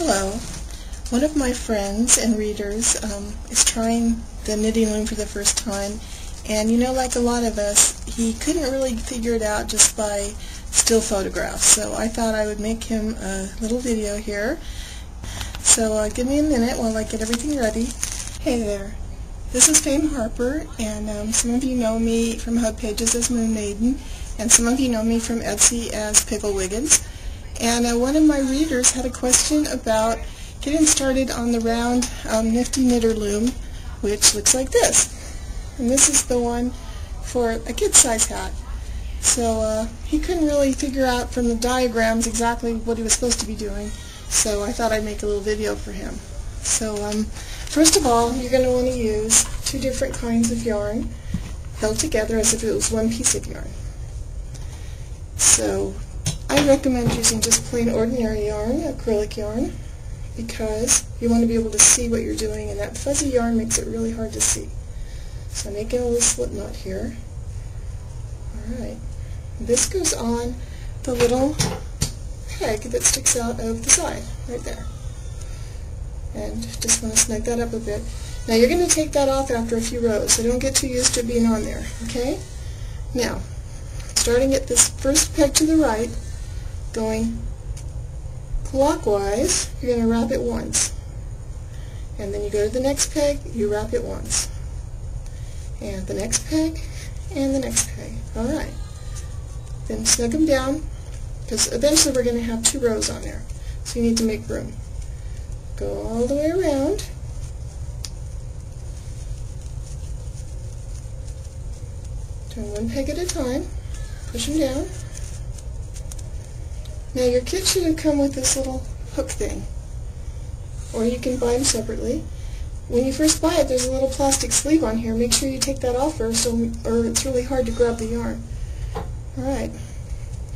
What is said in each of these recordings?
Hello. One of my friends and readers is trying the knitting loom for the first time, and like a lot of us, he couldn't really figure it out just by still photographs. So I thought I would make him a little video here. So give me a minute while I get everything ready. Hey there. This is Fame Harper, and some of you know me from Hug Pages as Moon Maiden, and some of you know me from Etsy as Pickle Wiggins. And one of my readers had a question about getting started on the round Nifty Knitter loom, which looks like this. And this is the one for a kid size hat. So he couldn't really figure out from the diagrams exactly what he was supposed to be doing, so I thought I'd make a little video for him. So first of all, you're going to want to use two different kinds of yarn held together as if it was one piece of yarn. So I recommend using just plain ordinary yarn, acrylic yarn, because you want to be able to see what you're doing, and that fuzzy yarn makes it really hard to see. So I'm making a little slip knot here. Alright. This goes on the little peg that sticks out of the side, right there. And just want to snug that up a bit. Now you're going to take that off after a few rows, so don't get too used to it being on there, okay? Now, starting at this first peg to the right, going clockwise, you're going to wrap it once. And then you go to the next peg, you wrap it once. And the next peg, and the next peg. Alright. Then snug them down, because eventually we're going to have two rows on there. So you need to make room. Go all the way around. Turn one peg at a time. Push them down. Now your kit should have come with this little hook thing, or you can buy them separately. When you first buy it, there's a little plastic sleeve on here. Make sure you take that off first, or it's really hard to grab the yarn. Alright,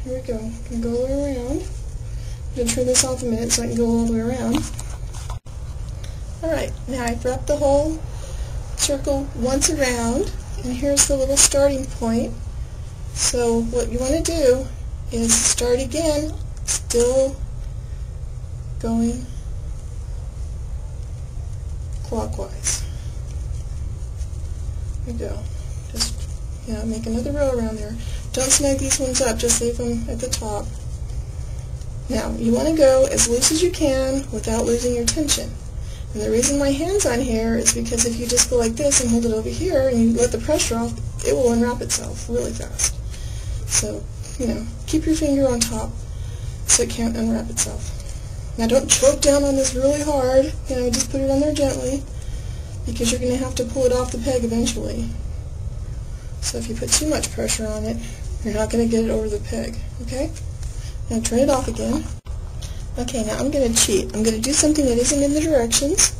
here we go. I'm going to go all the way around. I'm going to turn this off a minute so I can go all the way around. Alright, now I've wrapped the whole circle once around, and here's the little starting point. So what you want to do is start again, still going clockwise. There you go. Just, make another row around there. Don't snag these ones up, just leave them at the top. Now, you want to go as loose as you can without losing your tension. And the reason my hand's on here is because if you just go like this and hold it over here and you let the pressure off, it will unwrap itself really fast. So, keep your finger on top so it can't unwrap itself. Now don't choke down on this really hard, just put it on there gently, because you're going to have to pull it off the peg eventually. So if you put too much pressure on it, you're not going to get it over the peg, okay? Now turn it off again. Okay, now I'm going to cheat. I'm going to do something that isn't in the directions.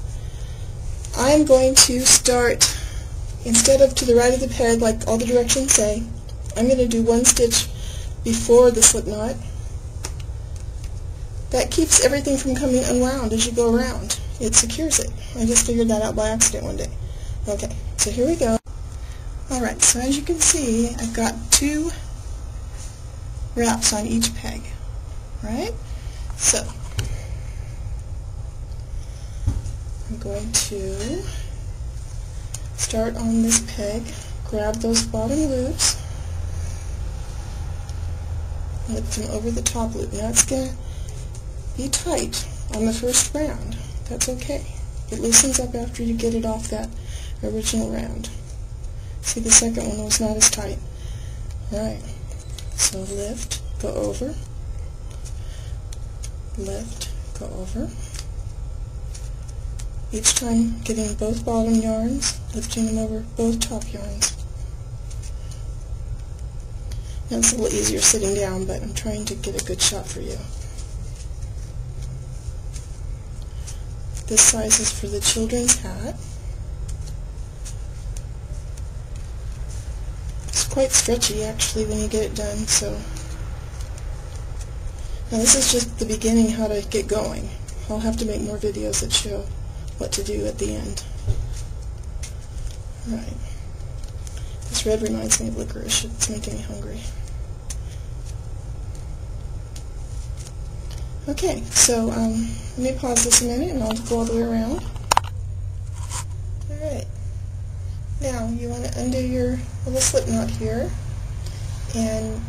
I'm going to start, instead of to the right of the peg like all the directions say, I'm going to do one stitch before the slip knot. That keeps everything from coming unwound as you go around. It secures it. I just figured that out by accident one day. Okay, so here we go. Alright, so as you can see, I've got two wraps on each peg. Right? So, I'm going to start on this peg, grab those bottom loops, lift them over the top loop. Now it's going to be tight on the first round. That's okay. It loosens up after you get it off that original round. See, the second one was not as tight. Alright, so lift, go over, lift, go over. Each time getting both bottom yarns, lifting them over both top yarns. Now it's a little easier sitting down, but I'm trying to get a good shot for you. This size is for the children's hat. It's quite stretchy actually when you get it done, so. Now this is just the beginning how to get going. I'll have to make more videos that show what to do at the end. Alright. This red reminds me of licorice. It's making me hungry. Okay, so let me pause this a minute and I'll go all the way around. Alright, now you want to undo your little slip knot here, and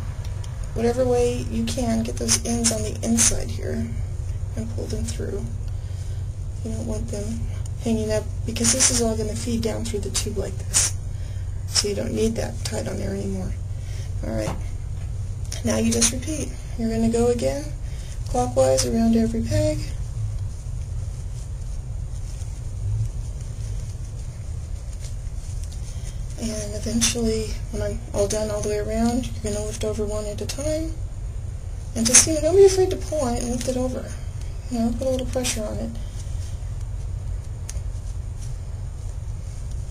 whatever way you can, get those ends on the inside here and pull them through. You don't want them hanging up, because this is all going to feed down through the tube like this. So you don't need that tied on there anymore. Alright, now you just repeat. You're going to go again clockwise around every peg. And eventually, when I'm all done all the way around, you're going to lift over one at a time. And just, don't be afraid to pull on it and lift it over. Put a little pressure on it.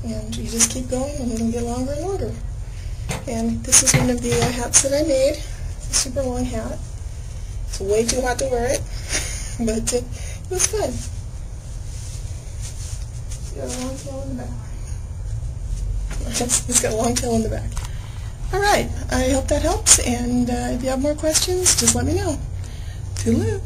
And you just keep going, and it'll get longer and longer. And this is one of the hats that I made. It's a super long hat. It's way too hot to wear it, but it was fun. It's got a long tail in the back. It's got a long tail in the back. Alright, I hope that helps, and if you have more questions, just let me know. Toodaloo!